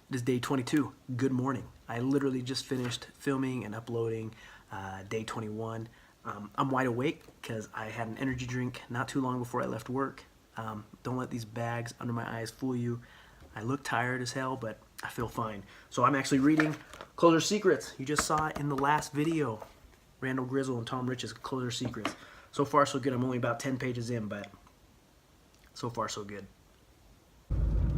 It is day 22. Good morning. I literally just finished filming and uploading day 21. I'm wide awake because I had an energy drink not too long before I left work. Don't let these bags under my eyes fool you. I look tired as hell, but I feel fine. So I'm actually reading Closer Secrets. You just saw it in the last video. Randall Grizzle and Tom Rich's Closer Secrets. So far so good. I'm only about 10 pages in, but so far so good.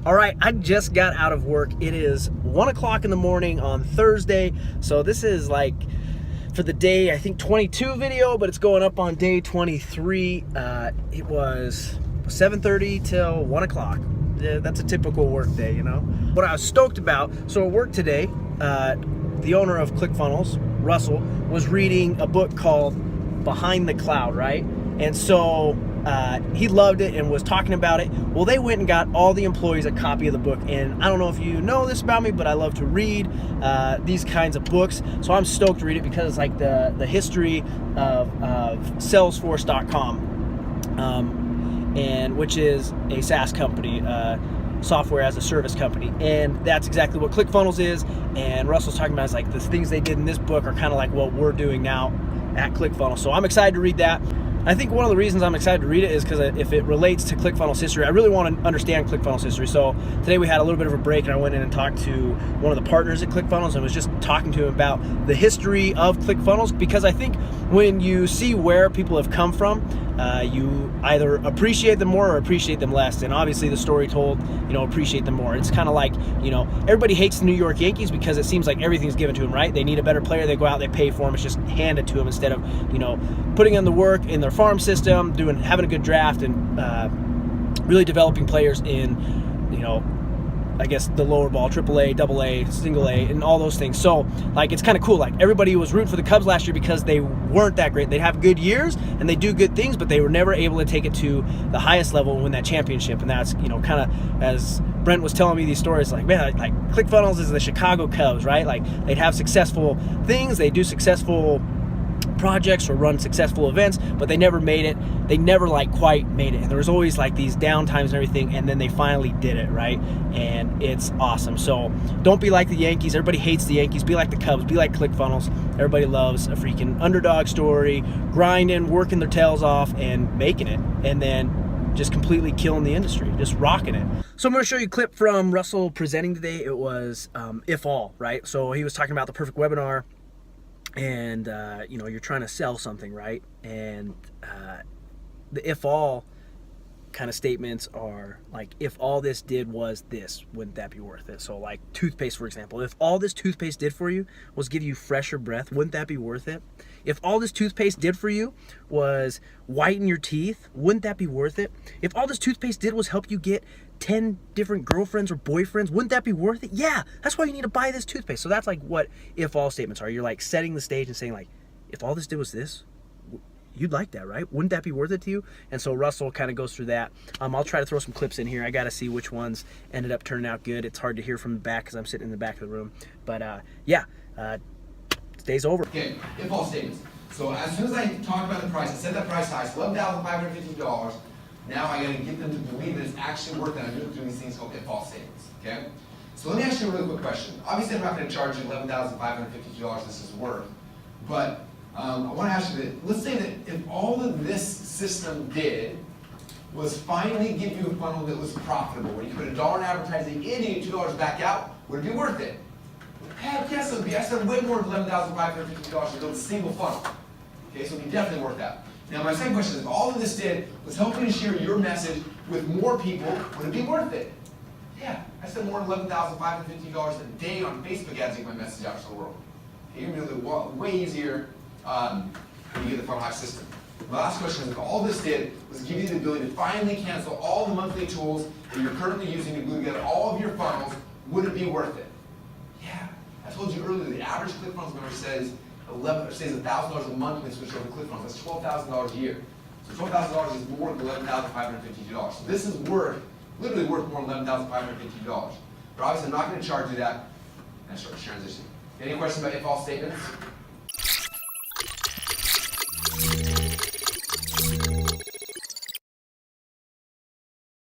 All right, I just got out of work. It is 1 o'clock in the morning on Thursday. So this is like for the day, I think 22 video, but it's going up on day 23. It was 7:30 till 1 o'clock. Yeah, that's a typical work day, you know? What I was stoked about, so at work today, the owner of ClickFunnels, Russell, was reading a book called Behind the Cloud, right? And so he loved it and was talking about it. Well, they went and got all the employees a copy of the book. And I don't know if you know this about me, but I love to read these kinds of books. So I'm stoked to read it because it's like the history of Salesforce.com, and which is a SaaS company, software as a service company. And that's exactly what ClickFunnels is. And Russell's talking about is like the things they did in this book are kind of like what we're doing now at ClickFunnels. So I'm excited to read that. I think one of the reasons I'm excited to read it is because if it relates to ClickFunnels history, I really want to understand ClickFunnels history. So today we had a little bit of a break and I went in and talked to one of the partners at ClickFunnels and was just talking to him about the history of ClickFunnels, because I think when you see where people have come from, you either appreciate them more or appreciate them less. And obviously the story told, appreciate them more. It's kind of like, everybody hates the New York Yankees because it seems like everything's given to them, right? They need a better player, they go out, they pay for him, it's just handed to them instead of, putting in the work in their farm system, having a good draft, and really developing players in, I guess the lower ball, AAA, AA, single A, and all those things. So like it's kind of cool. Like everybody was rooting for the Cubs last year because they weren't that great. They have good years and they do good things, but they were never able to take it to the highest level and win that championship. And that's kind of, as Brent was telling me these stories, like, man, like ClickFunnels is the Chicago Cubs, right? Like they'd have successful things, they do successful projects or run successful events, but they never made it. They never like quite made it. And there was always like these downtimes and everything, and then they finally did it, right? And it's awesome. So don't be like the Yankees. Everybody hates the Yankees. Be like the Cubs. Be like ClickFunnels. Everybody loves a freaking underdog story, grinding, working their tails off, and making it, and then just completely killing the industry, just rocking it. So I'm going to show you a clip from Russell presenting today. It was If All, right? So he was talking about the perfect webinar. And, you're trying to sell something, right? And the if all kind of statements are like, if all this did was this, wouldn't that be worth it? So like toothpaste, for example, if all this toothpaste did for you was give you fresher breath, wouldn't that be worth it? If all this toothpaste did for you was whiten your teeth, wouldn't that be worth it? If all this toothpaste did was help you get 10 different girlfriends or boyfriends, wouldn't that be worth it? Yeah, that's why you need to buy this toothpaste. So that's like what if all statements are. You're like setting the stage and saying like, if all this did was this, you'd like that, right? Wouldn't that be worth it to you? And so Russell kind of goes through that. I'll try to throw some clips in here. I got to see which ones ended up turning out good. It's hard to hear from the back because I'm sitting in the back of the room. But day's over. Okay, if all statements. So as soon as I talk about the price, I set that price high, it's $11,550. Now I gotta get them to believe that it's actually worth it. I'm doing these things called if all statements, okay? So let me ask you a really quick question. Obviously I'm not gonna charge you $11,552 this is worth, but I wanna ask you that, let's say that if all that this system did was finally give you a funnel that was profitable, where you put $1 in advertising in and you get $2 back out, would it be worth it? Heck yes, it would be. I spent way more than $11,550 to build a single funnel. Okay, so it would be definitely worth that. Now my second question is, if all of this did was helping to share your message with more people, would it be worth it? Yeah, I spent more than $11,550 a day on Facebook ads to get my message out to the world. Okay, you're going to do it way easier when you get the funnel hack system. My last question is, if all this did was give you the ability to finally cancel all the monthly tools that you're currently using to glue together all of your funnels, would it be worth it? Yeah, I told you earlier, the average ClickFunnels member says $1,000 a month when they switch over to ClickFunnels. That's $12,000 a year. So $12,000 is more than $11,552. So this is literally worth more than $11,552. But obviously I'm not going to charge you that. And I start transitioning. Any questions about if all statements?